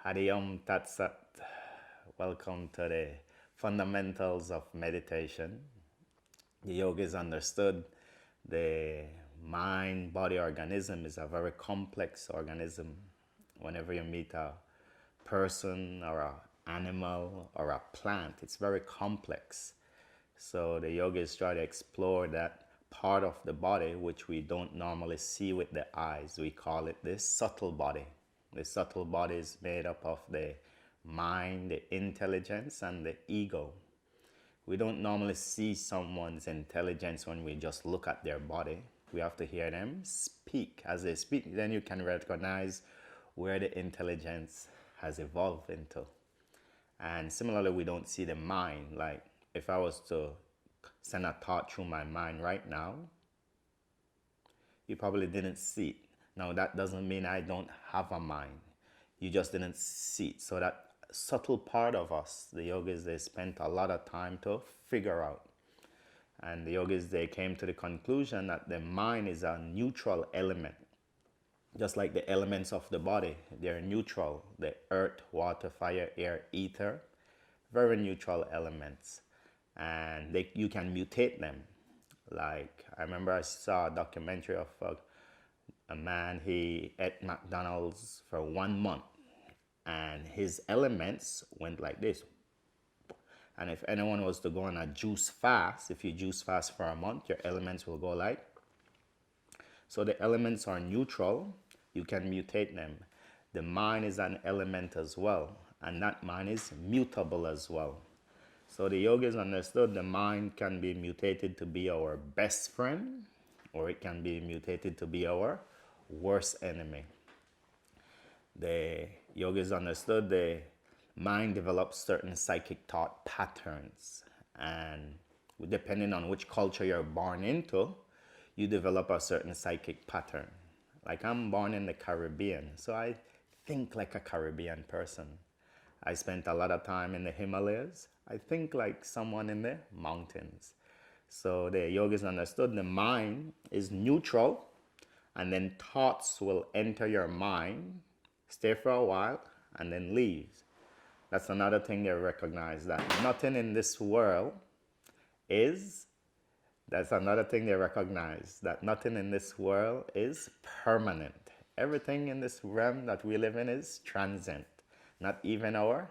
Hadi Tat Sat. Welcome to the fundamentals of meditation. The yogis understood the mind, body, organism is a very complex organism. Whenever you meet a person or an animal or a plant, it's very complex. So the yogis try to explore that part of the body which we don't normally see with the eyes. We call it the subtle body. The subtle body is made up of the mind, the intelligence, and the ego. We don't normally see someone's intelligence when we just look at their body. We have to hear them speak. As they speak, then you can recognize where the intelligence has evolved into. And similarly, we don't see the mind. Like if I was to send a thought through my mind right now, you probably didn't see it. Now, that doesn't mean I don't have a mind. You just didn't see it. So that subtle part of us, the yogis, they spent a lot of time to figure out. And the yogis, they came to the conclusion that the mind is a neutral element. Just like the elements of the body, they're neutral. The earth, water, fire, air, ether, very neutral elements. And you can mutate them. Like, I remember I saw a documentary of a man, he ate McDonald's for 1 month and his elements went like this. And if anyone was to go on a juice fast, if you juice fast for a month, your elements will go like. So the elements are neutral, you can mutate them. The mind is an element as well, and that mind is mutable as well. So the yogis understood the mind can be mutated to be our best friend, or it can be mutated to be our worst enemy. The yogis understood the mind develops certain psychic thought patterns, and depending on which culture you're born into, you develop a certain psychic pattern. Like I'm born in the Caribbean, so I think like a Caribbean person. I spent a lot of time in the Himalayas. I think like someone in the mountains. So the yogis understood the mind is neutral, and then thoughts will enter your mind, stay for a while, and then leave. That's another thing they recognize, that nothing in this world is, that's another thing they recognize, that nothing in this world is permanent. Everything in this realm that we live in is transient. Not even our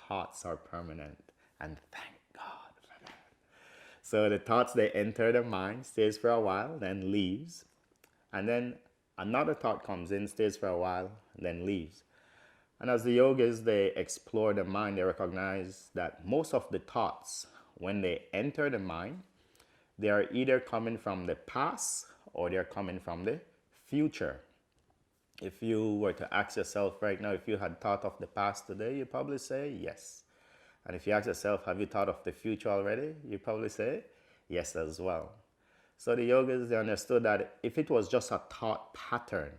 thoughts are permanent. And thank God for that. So the thoughts, they enter the mind, stays for a while, then leaves. And then another thought comes in, stays for a while, then leaves. And as the yogis, they explore the mind, they recognize that most of the thoughts, when they enter the mind, they are either coming from the past or they're coming from the future. If you were to ask yourself right now, if you had thought of the past today, you'd probably say yes. And if you ask yourself, have you thought of the future already? You'd probably say yes as well. So the yogis, they understood that if it was just a thought pattern,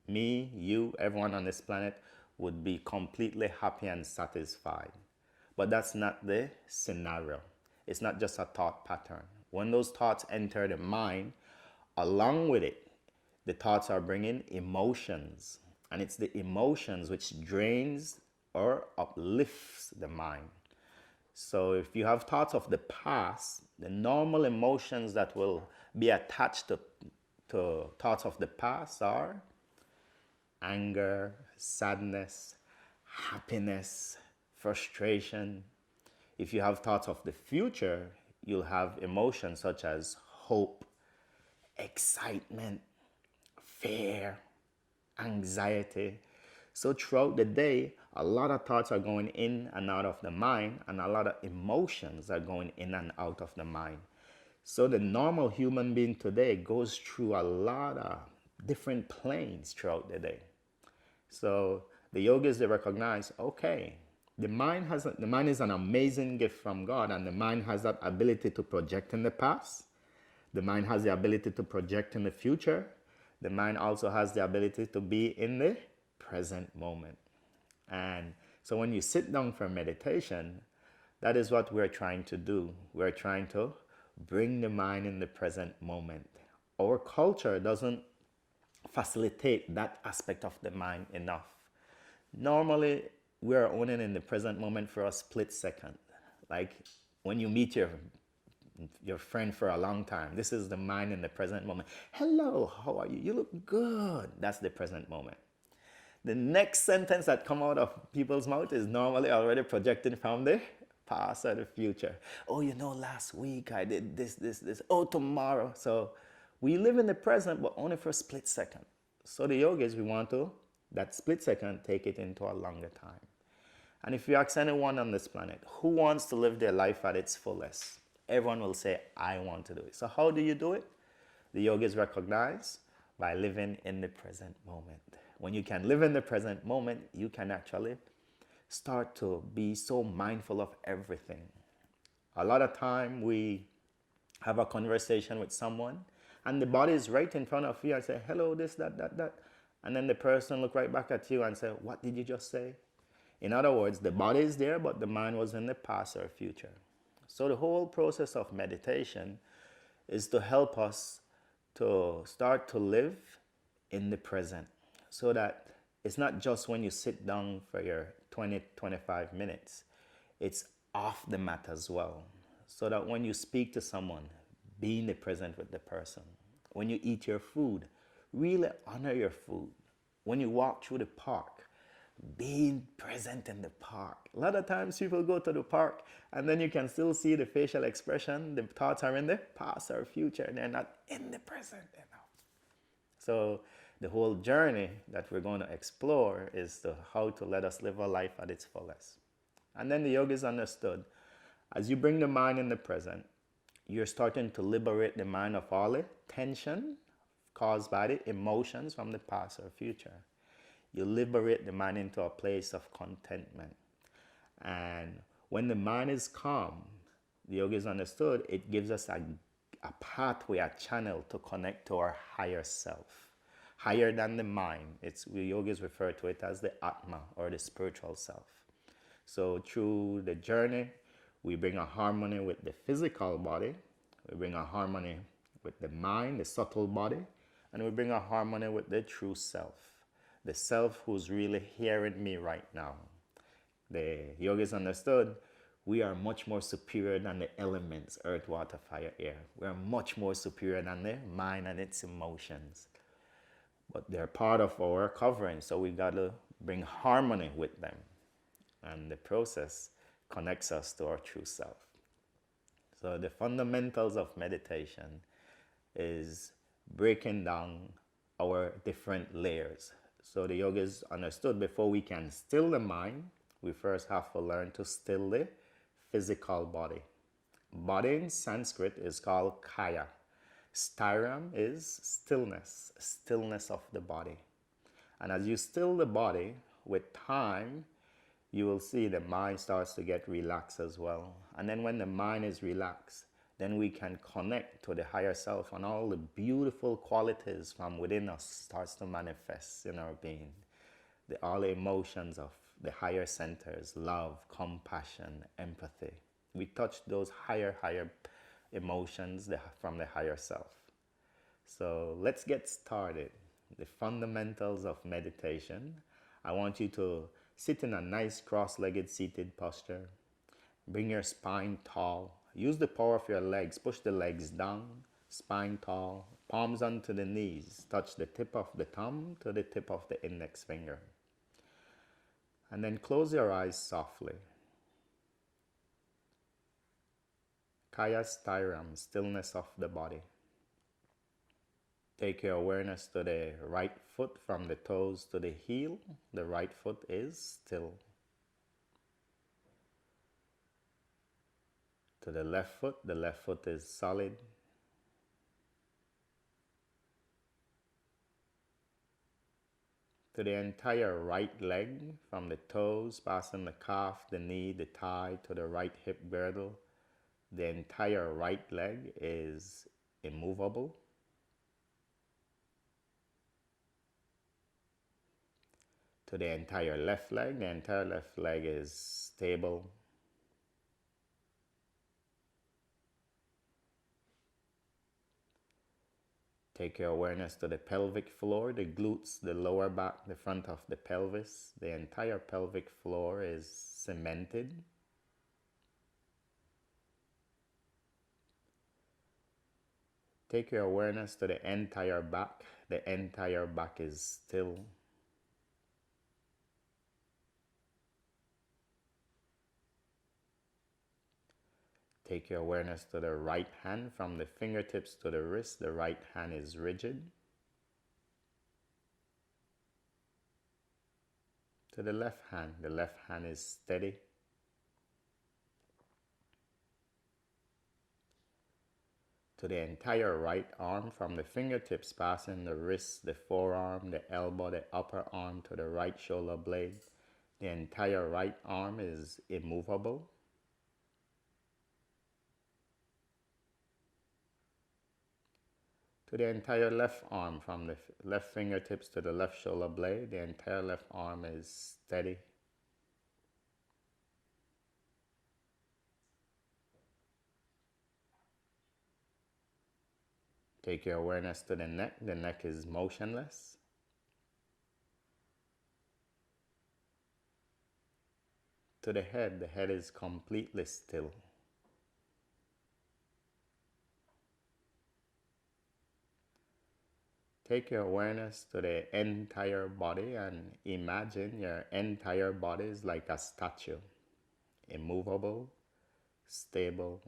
me, you, everyone on this planet would be completely happy and satisfied. But that's not the scenario. It's not just a thought pattern. When those thoughts enter the mind, along with it, the thoughts are bringing emotions. And it's the emotions which drains or uplifts the mind. So if you have thoughts of the past, the normal emotions that will be attached to thoughts of the past are anger, sadness, happiness, frustration. If you have thoughts of the future, you'll have emotions such as hope, excitement, fear, anxiety. So throughout the day, a lot of thoughts are going in and out of the mind, and a lot of emotions are going in and out of the mind. So the normal human being today goes through a lot of different planes throughout the day. So the yogis, they recognize, okay, the mind is an amazing gift from God, and the mind has that ability to project in the past. The mind has the ability to project in the future. The mind also has the ability to be in the present moment. And so when you sit down for meditation, that is what we're trying to do. We're trying to bring the mind in the present moment. Our culture doesn't facilitate that aspect of the mind enough. Normally, we are only in the present moment for a split second. Like when you meet your friend for a long time. This is the mind in the present moment. Hello, how are you? You look good. That's the present moment. The next sentence that come out of people's mouth is normally already projected from the past or the future. Oh, last week I did this. Oh, tomorrow. So we live in the present, but only for a split second. So the yogis, we want to, that split second, take it into a longer time. And if you ask anyone on this planet who wants to live their life at its fullest, everyone will say, I want to do it. So how do you do it? The yogis recognize by living in the present moment. When you can live in the present moment, you can actually start to be so mindful of everything. A lot of time we have a conversation with someone and the body is right in front of you and say, hello, this, that. And then the person look right back at you and say, what did you just say? In other words, the body is there, but the mind was in the past or future. So the whole process of meditation is to help us to start to live in the present, so that it's not just when you sit down for your 20-25 minutes, it's off the mat as well. So that when you speak to someone, be in the present with the person. When you eat your food, really honor your food. When you walk through the park, being present in the park. A lot of times people go to the park and then you can still see the facial expression. The thoughts are in the past or future and they're not in the present enough. So the whole journey that we're going to explore is how to let us live our life at its fullest. And then the yogis understood, as you bring the mind in the present, you're starting to liberate the mind of all the tension caused by the emotions from the past or future. You liberate the mind into a place of contentment. And when the mind is calm, the yogis understood, it gives us a pathway, a channel to connect to our higher self. Higher than the mind. The yogis refer to it as the Atma, or the spiritual self. So through the journey, we bring a harmony with the physical body, we bring a harmony with the mind, the subtle body, and we bring a harmony with the true self. The self who's really hearing me right now. The yogis understood we are much more superior than the elements, earth, water, fire, air. We are much more superior than the mind and its emotions. But they're part of our covering, so we got to bring harmony with them. And the process connects us to our true self. So the fundamentals of meditation is breaking down our different layers. So the yogis understood before we can still the mind, we first have to learn to still the physical body. Body in Sanskrit is called kaya. Stiram is stillness, stillness of the body. And as you still the body, with time, you will see the mind starts to get relaxed as well. And then when the mind is relaxed, then we can connect to the higher self, and all the beautiful qualities from within us starts to manifest in our being. All the emotions of the higher centers, love, compassion, empathy. We touch those higher emotions from the higher self. So let's get started. The fundamentals of meditation. I want you to sit in a nice cross-legged seated posture. Bring your spine tall. Use the power of your legs. Push the legs down, spine tall, palms onto the knees. Touch the tip of the thumb to the tip of the index finger. And then close your eyes softly. Kaya Stiram, stillness of the body. Take your awareness to the right foot from the toes to the heel. The right foot is still. To the left foot is solid. To the entire right leg, from the toes, passing the calf, the knee, the thigh, to the right hip girdle. The entire right leg is immovable. To the entire left leg is stable. Take your awareness to the pelvic floor, the glutes, the lower back, the front of the pelvis. The entire pelvic floor is cemented. Take your awareness to the entire back. The entire back is still. Take your awareness to the right hand from the fingertips to the wrist. The right hand is rigid. To the left hand is steady. To the entire right arm from the fingertips passing the wrist, the forearm, the elbow, the upper arm to the right shoulder blade. The entire right arm is immovable. To the entire left arm from the left fingertips to the left shoulder blade, the entire left arm is steady. Take your awareness to the neck is motionless. To the head is completely still. Take your awareness to the entire body and imagine your entire body is like a statue, immovable, stable.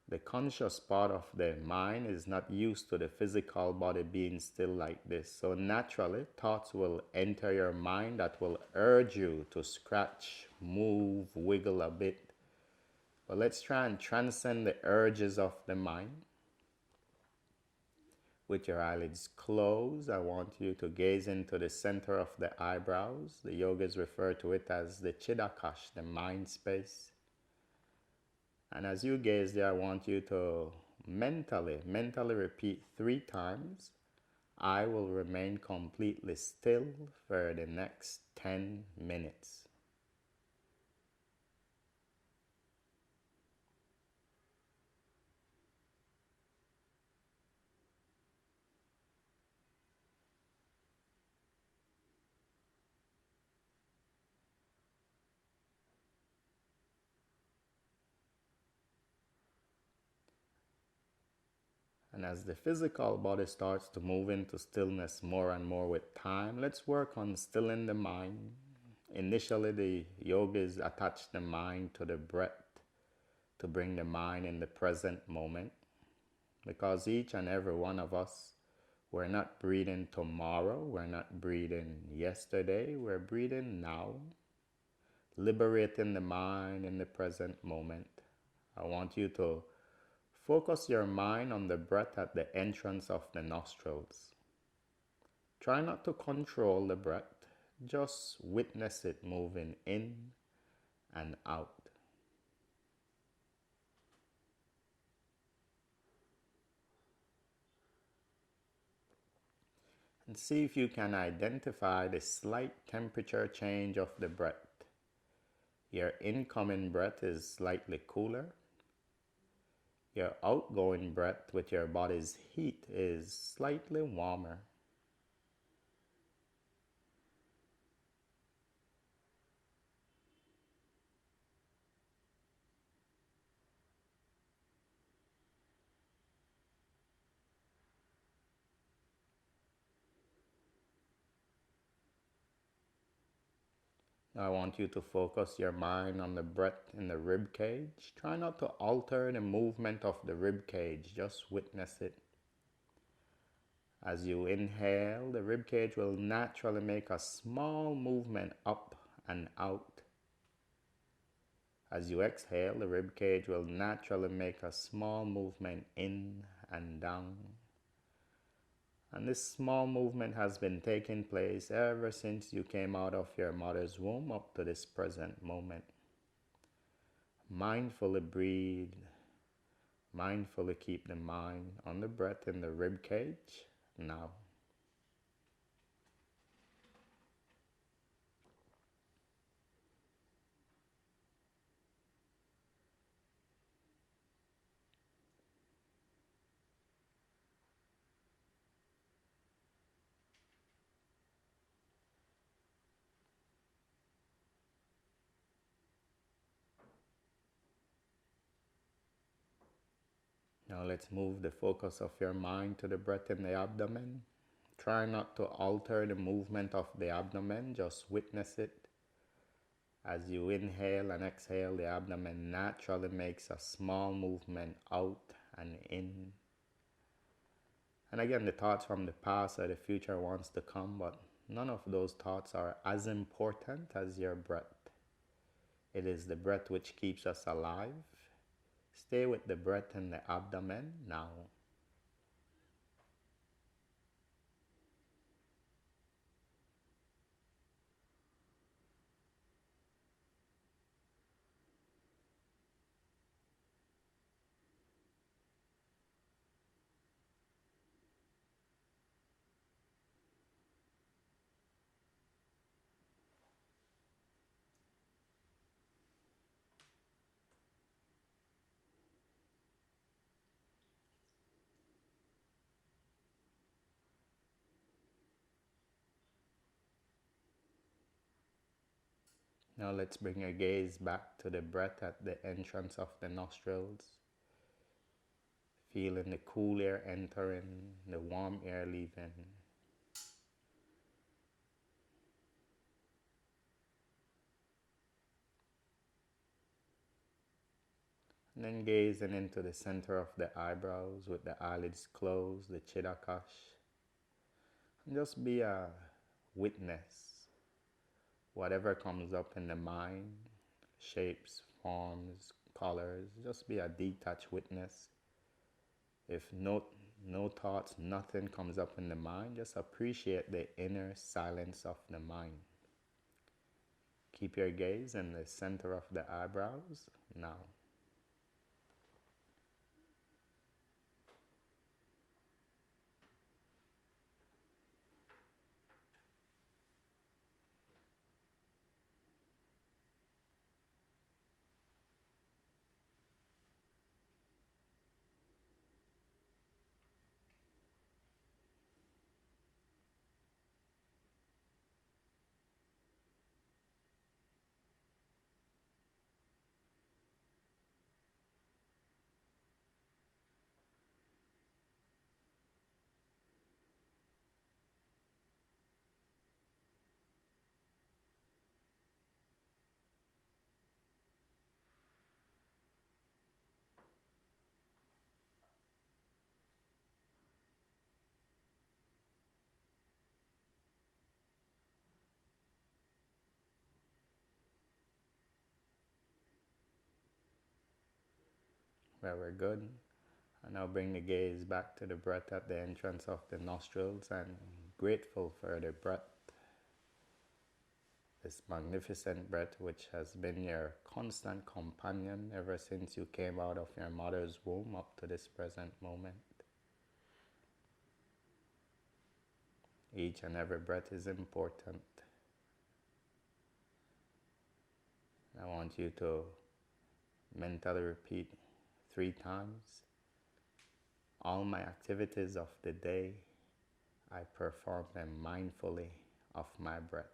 The conscious part of the mind is not used to the physical body being still like this. So naturally, thoughts will enter your mind that will urge you to scratch, move, wiggle a bit. But let's try and transcend the urges of the mind. With your eyelids closed, I want you to gaze into the center of the eyebrows. The yogis refer to it as the Chidaakash, the mind space. And as you gaze there, I want you to mentally repeat 3 times, I will remain completely still for the next 10 minutes. And as the physical body starts to move into stillness more and more with time, let's work on stilling the mind. Initially, the yogis attach the mind to the breath to bring the mind in the present moment. Because each and every one of us, we're not breathing tomorrow, we're not breathing yesterday, we're breathing now. Liberating the mind in the present moment. I want you to focus your mind on the breath at the entrance of the nostrils. Try not to control the breath, just witness it moving in and out. And see if you can identify the slight temperature change of the breath. Your incoming breath is slightly cooler. Your outgoing breath with your body's heat is slightly warmer. Now I want you to focus your mind on the breath in the rib cage. Try not to alter the movement of the rib cage, just witness it. As you inhale, the rib cage will naturally make a small movement up and out. As you exhale, the rib cage will naturally make a small movement in and down. And this small movement has been taking place ever since you came out of your mother's womb up to this present moment. Mindfully breathe. Mindfully keep the mind on the breath in the rib cage now. Now let's move the focus of your mind to the breath in the abdomen. Try not to alter the movement of the abdomen, just witness it. As you inhale and exhale, the abdomen naturally makes a small movement out and in. And again, the thoughts from the past or the future wants to come, but none of those thoughts are as important as your breath. It is the breath which keeps us alive. Stay with the breath in the abdomen now. Now let's bring your gaze back to the breath at the entrance of the nostrils. Feeling the cool air entering, the warm air leaving. And then gazing into the center of the eyebrows with the eyelids closed, the chittakash. And just be a witness. Whatever comes up in the mind, shapes, forms, colors, just be a detached witness. If no thoughts, nothing comes up in the mind, just appreciate the inner silence of the mind. Keep your gaze in the center of the eyebrows now. Very good. And now bring the gaze back to the breath at the entrance of the nostrils and grateful for the breath. This magnificent breath which has been your constant companion ever since you came out of your mother's womb up to this present moment. Each and every breath is important. I want you to mentally repeat 3 times. All my activities of the day, I perform them mindfully of my breath.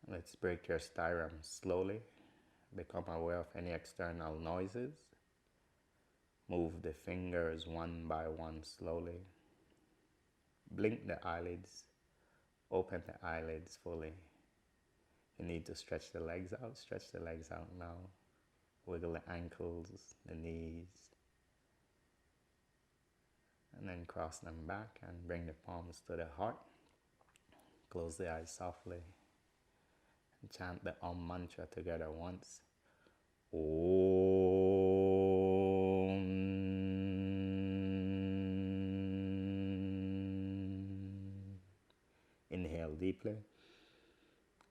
Let's break your sternum slowly. Become aware of any external noises. Move the fingers one by one slowly. Blink the eyelids. Open the eyelids fully. You need to stretch the legs out. Stretch the legs out now. Wiggle the ankles, the knees. And then cross them back and bring the palms to the heart. Close the eyes softly. And chant the Om mantra together once. Inhale deeply.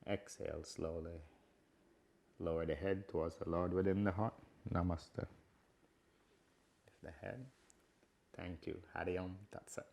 Exhale slowly. Lower the head towards the Lord within the heart. Namaste. Lift the head. Thank you. Hari Om Tat Sat.